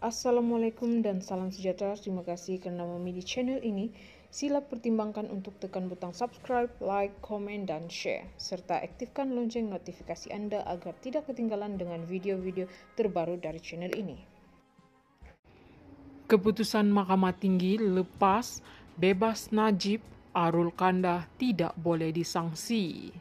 Assalamualaikum dan salam sejahtera. Terima kasih kerana memilih channel ini. Sila pertimbangkan untuk tekan butang subscribe, like, komen, dan share. Serta aktifkan lonceng notifikasi anda agar tidak ketinggalan dengan video-video terbaru dari channel ini. Keputusan Mahkamah Tinggi lepas bebas Najib, Arul Kanda tidak boleh disangsi.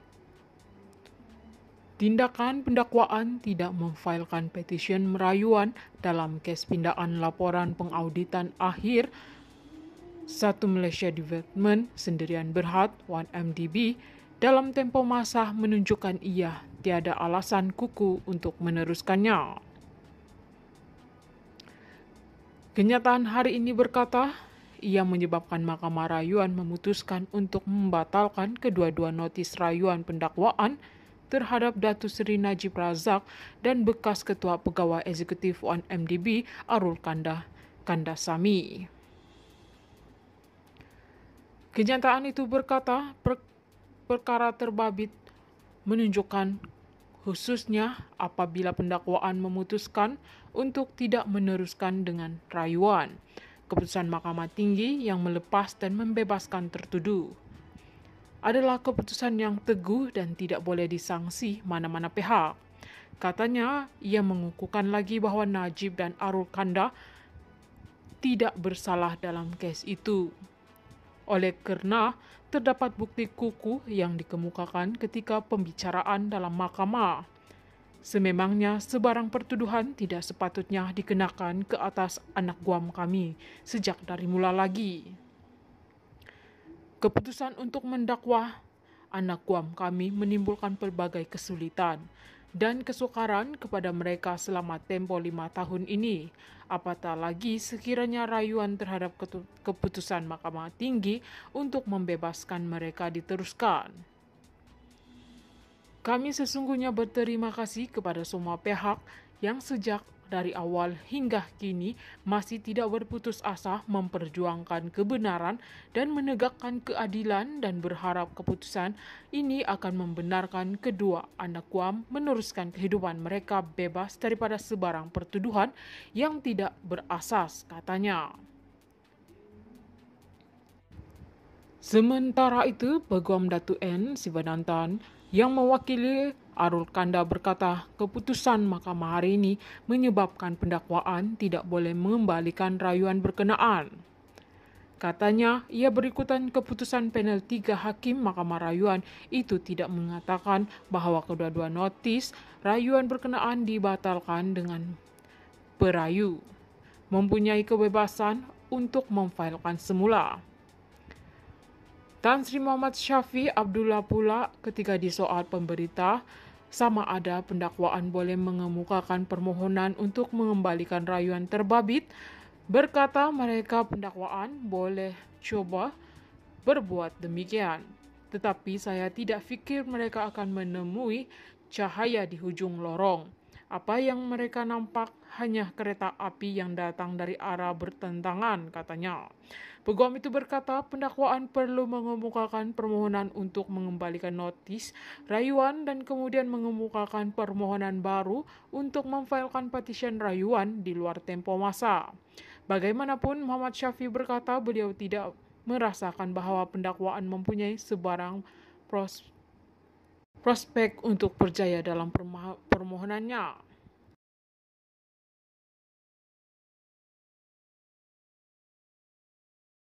Tindakan pendakwaan tidak memfailkan petisyen merayuan dalam kes pindaan laporan pengauditan akhir 1 Malaysia Development Sendirian Berhad 1MDB dalam tempoh masa menunjukkan ia tiada alasan kukuh untuk meneruskannya. Kenyataan hari ini berkata, ia menyebabkan Mahkamah Rayuan memutuskan untuk membatalkan kedua-dua notis rayuan pendakwaan terhadap Datuk Seri Najib Razak dan bekas Ketua Pegawai Eksekutif 1MDB Arul Kandasamy. Kenyataan itu berkata, perkara terbabit menunjukkan khususnya apabila pendakwaan memutuskan untuk tidak meneruskan dengan rayuan keputusan Mahkamah Tinggi yang melepas dan membebaskan tertuduh adalah keputusan yang teguh dan tidak boleh disangsi mana-mana pihak. Katanya, ia mengukuhkan lagi bahawa Najib dan Arul Kanda tidak bersalah dalam kes itu. Oleh kerana terdapat bukti kukuh yang dikemukakan ketika pembicaraan dalam mahkamah. Sememangnya sebarang pertuduhan tidak sepatutnya dikenakan ke atas anak guam kami sejak dari mula lagi. Keputusan untuk mendakwa anak guam kami menimbulkan pelbagai kesulitan dan kesukaran kepada mereka selama tempoh 5 tahun ini. Apatah lagi sekiranya rayuan terhadap keputusan Mahkamah Tinggi untuk membebaskan mereka diteruskan. Kami sesungguhnya berterima kasih kepada semua pihak yang sejak dari awal hingga kini masih tidak berputus asa memperjuangkan kebenaran dan menegakkan keadilan dan berharap keputusan ini akan membenarkan kedua anak guam meneruskan kehidupan mereka bebas daripada sebarang pertuduhan yang tidak berasas, katanya. Sementara itu, Peguam Datuk N. Sivadantan yang mewakili Arul Kanda berkata keputusan mahkamah hari ini menyebabkan pendakwaan tidak boleh mengembalikan rayuan berkenaan. Katanya, ia berikutan keputusan panel 3 hakim Mahkamah Rayuan itu tidak mengatakan bahawa kedua-dua notis rayuan berkenaan dibatalkan dengan perayu mempunyai kebebasan untuk memfailkan semula. Tan Sri Muhammad Syafiq Abdullah pula ketika disoal pemberita sama ada pendakwaan boleh mengemukakan permohonan untuk mengembalikan rayuan terbabit, berkata mereka pendakwaan boleh cuba berbuat demikian. Tetapi saya tidak fikir mereka akan menemui cahaya di hujung lorong. Apa yang mereka nampak hanya kereta api yang datang dari arah bertentangan, katanya. Peguam itu berkata pendakwaan perlu mengemukakan permohonan untuk mengembalikan notis rayuan dan kemudian mengemukakan permohonan baru untuk memfailkan petisyen rayuan di luar tempoh masa. Bagaimanapun, Muhammad Syafiq berkata beliau tidak merasakan bahawa pendakwaan mempunyai sebarang prospek untuk berjaya dalam permohonannya.